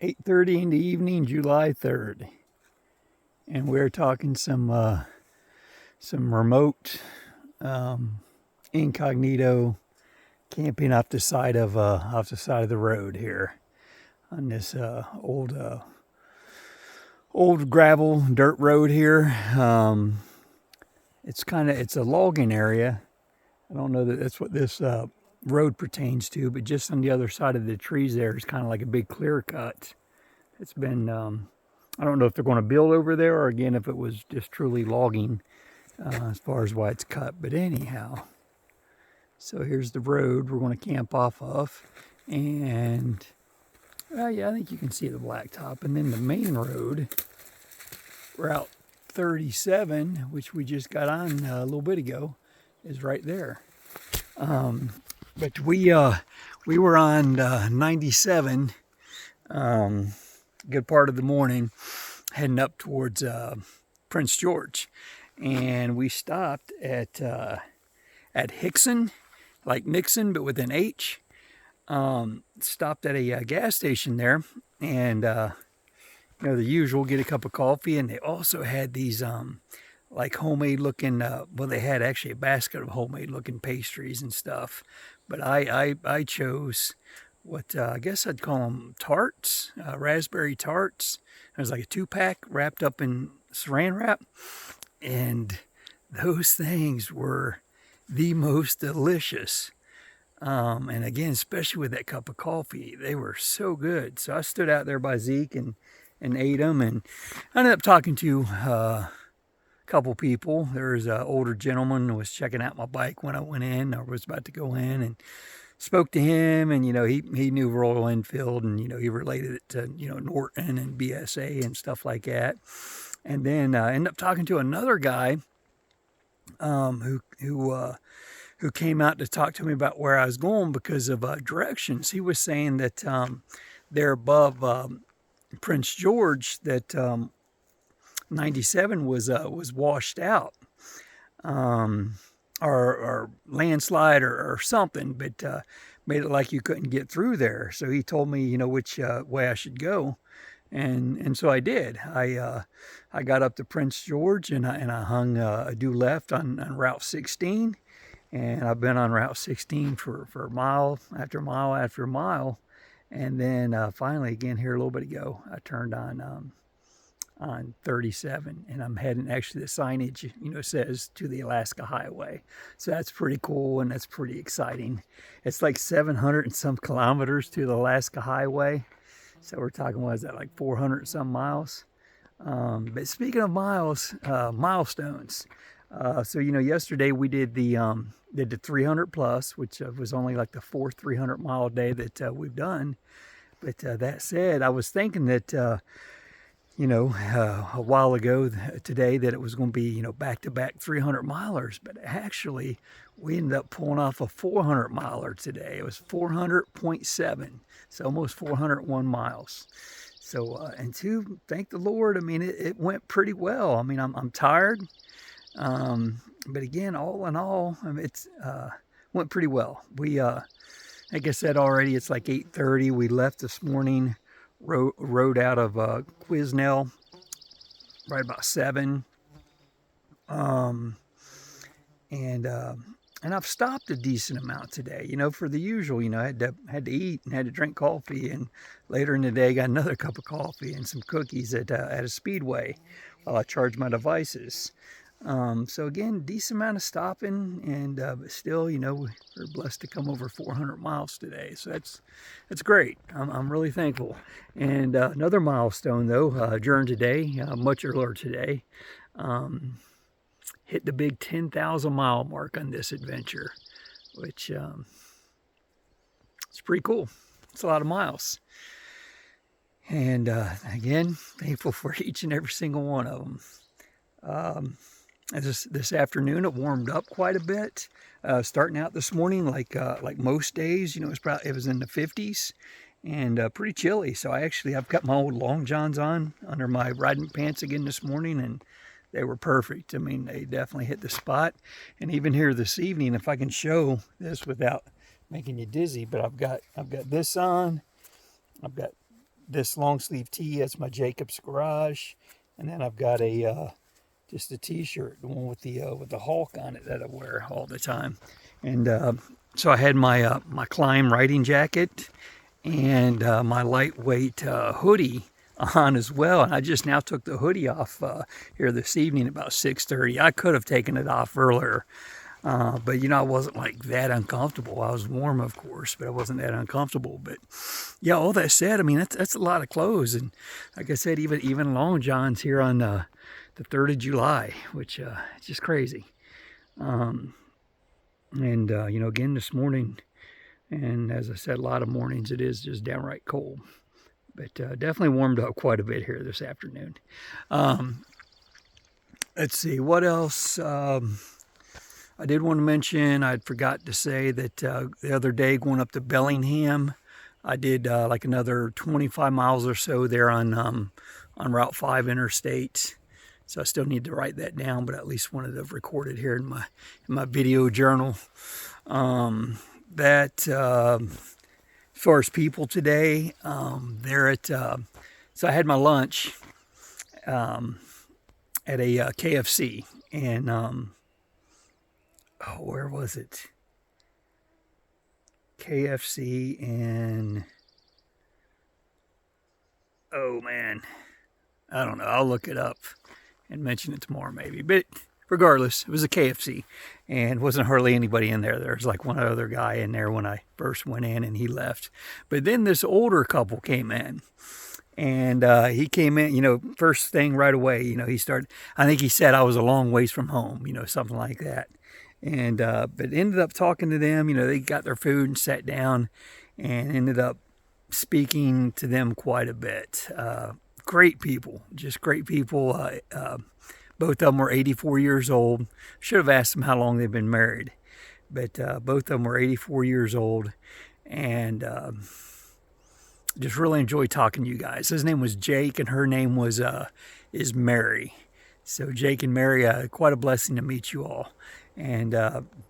8:30 in the evening, July 3rd. And we're talking some remote, incognito camping off the side of the road here on this old gravel dirt road here. It's a logging area. I don't know that that's what this road pertains to, but just on the other side of the trees there is kind of like a big clear cut. It's been, I don't know if they're going to build over there or again if it was just truly logging as far as why it's cut. But anyhow, so here's the road we're going to camp off of. And, yeah, I think you can see the blacktop. And then the main road, Route 37, which we just got on a little bit ago, is right there. But we were on 97, good part of the morning, heading up towards Prince George, and we stopped at Hickson, like Nixon, but with an H. Stopped at a gas station there, and the usual, get a cup of coffee, and they also had these like homemade looking, well, they had actually a basket of homemade looking pastries and stuff, but I chose what I guess I'd call them tarts, raspberry tarts. It was like a 2-pack wrapped up in saran wrap, and those things were the most delicious. And again, especially with that cup of coffee, they were so good. So I stood out there by Zeke and ate them, and I ended up talking to couple people. There was an older gentleman who was checking out my bike when I went in, or was about to go in, and spoke to him, and he knew Royal Enfield, and he related it to Norton and BSA and stuff like that. And then ended up talking to another guy who came out to talk to me about where I was going because of directions. He was saying that they're above Prince George, that 97 was washed out, or landslide or something, but made it like you couldn't get through there. So he told me, which way I should go, and so I did. I got up to Prince George, and I hung a due left on Route 16, and I've been on Route 16 for mile after mile after mile, and then finally again here a little bit ago I turned on 37, and I'm heading, actually the signage says to the Alaska Highway, so that's pretty cool and that's pretty exciting. It's like 700 and some kilometers to the Alaska Highway, so we're talking, what is that, like 400 and some miles. But speaking of miles, milestones, so yesterday we did the 300 plus, which was only like the fourth 300 mile day that we've done. But that said, I was thinking that a while ago today that it was going to be, back-to-back 300 milers, but actually we ended up pulling off a 400 miler today. It was 400.7, so almost 401 miles. So, and thank the Lord, I mean, it went pretty well. I mean, I'm tired, but again, all in all, I mean, it's went pretty well. We, like I said already, it's like 8:30. We left this morning, rode out of Quizznell right about 7, and I've stopped a decent amount today, for the usual. I had to eat and had to drink coffee, and later in the day got another cup of coffee and some cookies at a Speedway while I charge my devices. So again, decent amount of stopping, and but still, we're blessed to come over 400 miles today. So that's great. I'm really thankful. And another milestone though, during today, much earlier today, hit the big 10,000 mile mark on this adventure, which it's pretty cool. It's a lot of miles. And again, thankful for each and every single one of them. This afternoon it warmed up quite a bit. Starting out this morning, like most days, it was in the 50s and pretty chilly. So I've got my old long johns on under my riding pants again this morning, and they were perfect. I mean, they definitely hit the spot. And even here this evening, if I can show this without making you dizzy, but I've got this on. I've got this long sleeve tee. That's my Jacob's Garage. And then I've got a just a t-shirt, the one with the Hulk on it that I wear all the time. And so I had my my Climb riding jacket and my lightweight hoodie on as well. And I just now took the hoodie off here this evening about 6:30. I could have taken it off earlier, but you know, I wasn't like that uncomfortable. I was warm, of course, but I wasn't that uncomfortable. But yeah, all that said, I mean, that's a lot of clothes. And like I said, even Long John's here on the 3rd of July, which is just crazy. And you know, again this morning, and as I said, a lot of mornings it is just downright cold, but definitely warmed up quite a bit here this afternoon. Let's see what else. I did want to mention, I forgot to say that the other day going up to Bellingham, I did like another 25 miles or so there on Route 5 interstate. So I still need to write that down, but at least wanted to have recorded here in my video journal. As far as people today, they're at, so I had my lunch at a KFC, and where was it? KFC and, oh man, I don't know, I'll look it up and mention it tomorrow maybe. But regardless, it was a KFC and wasn't hardly anybody in there. There was like one other guy in there when I first went in, and he left. But then this older couple came in, and he came in, you know, first thing right away, you know, he started, I think he said I was a long ways from home, you know, something like that. And but ended up talking to them, you know, they got their food and sat down and ended up speaking to them quite a bit. Great people, just great people. Both of them were 84 years old. Should have asked them how long they've been married, but both of them were 84 years old, and just really enjoyed talking to you guys. His name was Jake, and her name was is Mary. So Jake and Mary, quite a blessing to meet you all. And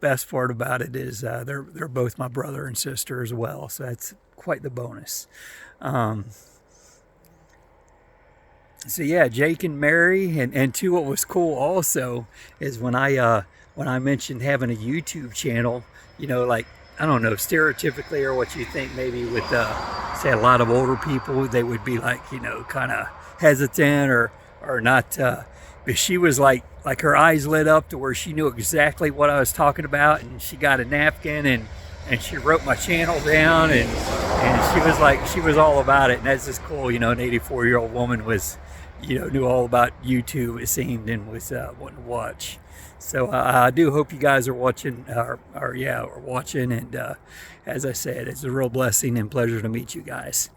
best part about it is they're both my brother and sister as well. So that's quite the bonus. So yeah, Jake and Mary, and too, what was cool also is when I mentioned having a YouTube channel, you know, like, I don't know, stereotypically or what you think maybe with say a lot of older people, they would be like, you know, kind of hesitant or not. But she was like her eyes lit up to where she knew exactly what I was talking about, and she got a napkin and she wrote my channel down, and she was all about it. And that's just cool, you know, an 84-year-old woman was, you know, knew all about YouTube, it seemed, and was wanting to watch. So I do hope you guys are watching, are watching, and as I said, it's a real blessing and pleasure to meet you guys.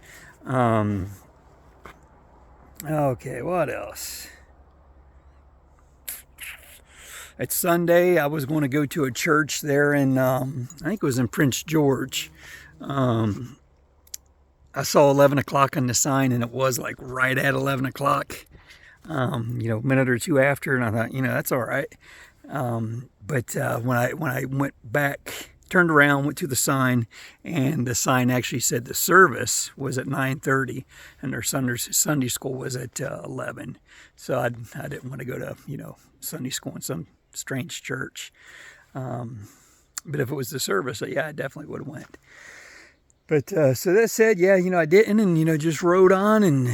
Okay, what else? It's Sunday. I was going to go to a church there in, I think it was in Prince George. I saw 11 o'clock on the sign, and it was like right at 11 o'clock, you know, a minute or two after, and I thought, you know, that's all right. But when I went back, turned around, went to the sign, and the sign actually said the service was at 9:30, and their Sunday school was at 11. So I didn't want to go to, you know, Sunday school in some strange church. But if it was the service, yeah, I definitely would have went. But so that said, yeah, you know, I didn't, and, you know, just rode on and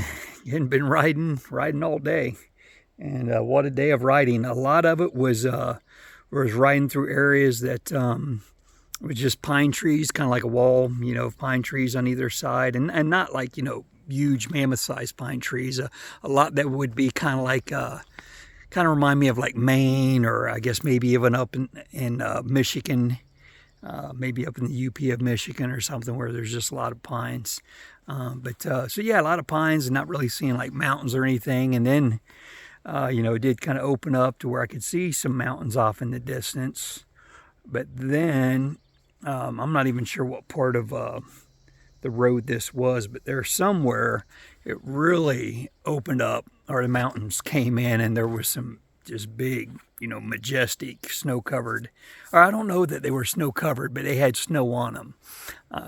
hadn't been riding all day. And what a day of riding. A lot of it was riding through areas that was just pine trees, kind of like a wall, you know, of pine trees on either side, and not like, you know, huge mammoth-sized pine trees. A lot that would be kind of like, kind of remind me of like Maine, or I guess maybe even up in Michigan, maybe up in the UP of Michigan or something, where there's just a lot of pines. So yeah, a lot of pines, and not really seeing like mountains or anything. And then, you know, it did kind of open up to where I could see some mountains off in the distance. But then, I'm not even sure what part of the road this was, but there's somewhere it really opened up, or the mountains came in, and there was some just big, you know, majestic, snow-covered. Or I don't know that they were snow-covered, but they had snow on them.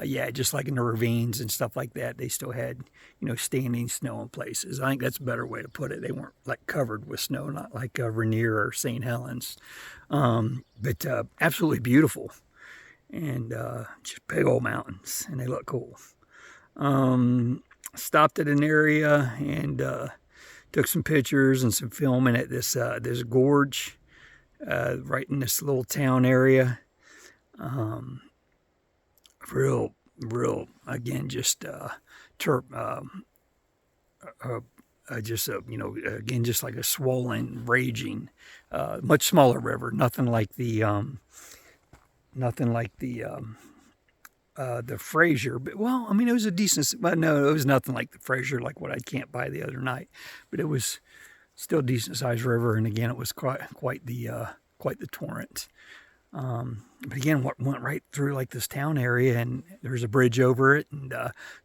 Yeah, just like in the ravines and stuff like that, they still had, you know, standing snow in places. I think that's a better way to put it. They weren't like covered with snow, not like Rainier or St. Helens. But absolutely beautiful. And just big old mountains, and they look cool. Stopped at an area and took some pictures and some filming at this gorge right in this little town area. Real, again, just you know, again, just like a swollen, raging, much smaller river. Nothing like the Fraser, but well, I mean, it was a decent. Well, no, it was nothing like the Fraser, like what I camped by the other night. But it was still a decent sized river, and again, it was quite the torrent. But again, what went right through like this town area, and there's a bridge over it, and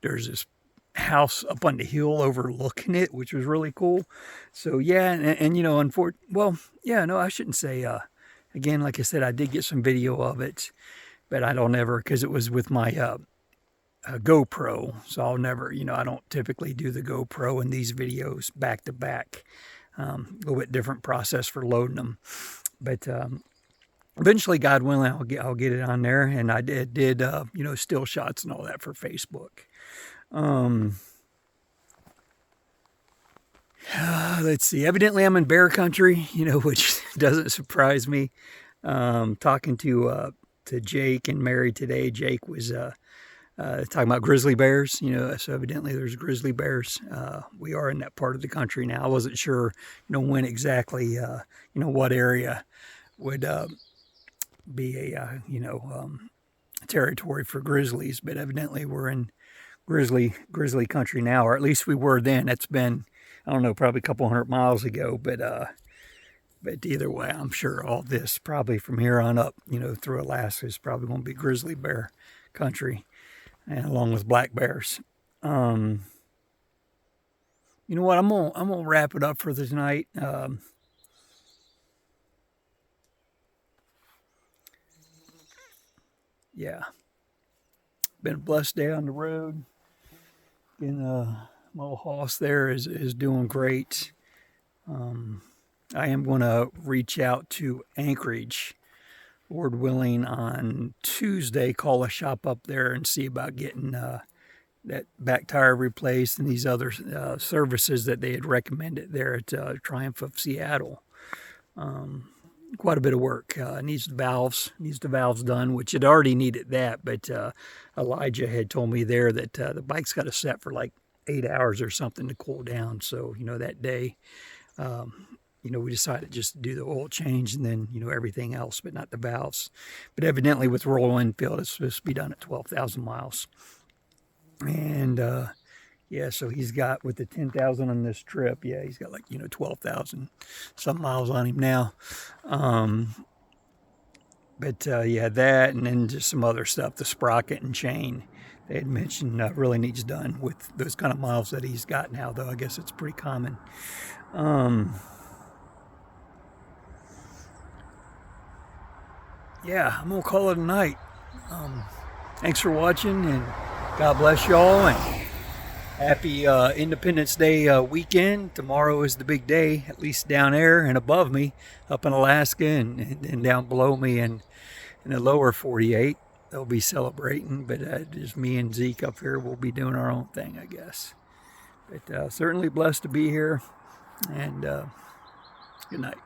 there's this house up on the hill overlooking it, which was really cool. So yeah, and you know, well, yeah, no, I shouldn't say. Again, like I said, I did get some video of it, but I don't ever, because it was with my GoPro, so I'll never, you know, I don't typically do the GoPro in these videos back to back. A little bit different process for loading them, but eventually, God willing, I'll get it on there, and I did you know, still shots and all that for Facebook. Let's see. Evidently, I'm in bear country, you know, which doesn't surprise me. Talking to Jake and Mary today. Jake was talking about grizzly bears, you know. So evidently, there's grizzly bears. We are in that part of the country now. I wasn't sure, you know, when exactly, you know, what area would be a you know, territory for grizzlies, but evidently we're in grizzly country now, or at least we were then. That's been, I don't know, probably a couple 100 miles ago, but either way, I'm sure all this probably from here on up, you know, through Alaska is probably going to be grizzly bear country, and along with black bears. You know what? I'm gonna wrap it up for tonight. Yeah, been a blessed day on the road. And my old horse there is doing great. I am going to reach out to Anchorage, Lord willing, on Tuesday. Call a shop up there and see about getting that back tire replaced and these other services that they had recommended there at Triumph of Seattle. Quite a bit of work. Needs the valves done, which it already needed that, but Elijah had told me there that the bike's got to set for like 8 hours or something to cool down. So, you know, that day, you know, we decided just to do the oil change and then, you know, everything else, but not the valves. But evidently with Royal Enfield, it's supposed to be done at 12,000 miles. And yeah, so he's got, with the 10,000 on this trip, yeah, he's got like, you know, 12,000 some miles on him now. But yeah, that, and then just some other stuff, the sprocket and chain they had mentioned really needs done with those kind of miles that he's got now, though I guess it's pretty common. Yeah, I'm gonna call it a night. Thanks for watching, and God bless y'all, and happy Independence Day weekend. Tomorrow is the big day, at least down there and above me, up in Alaska, and down below me in the lower 48. They'll be celebrating, but just me and Zeke up here will be doing our own thing, I guess. But certainly blessed to be here, and good night.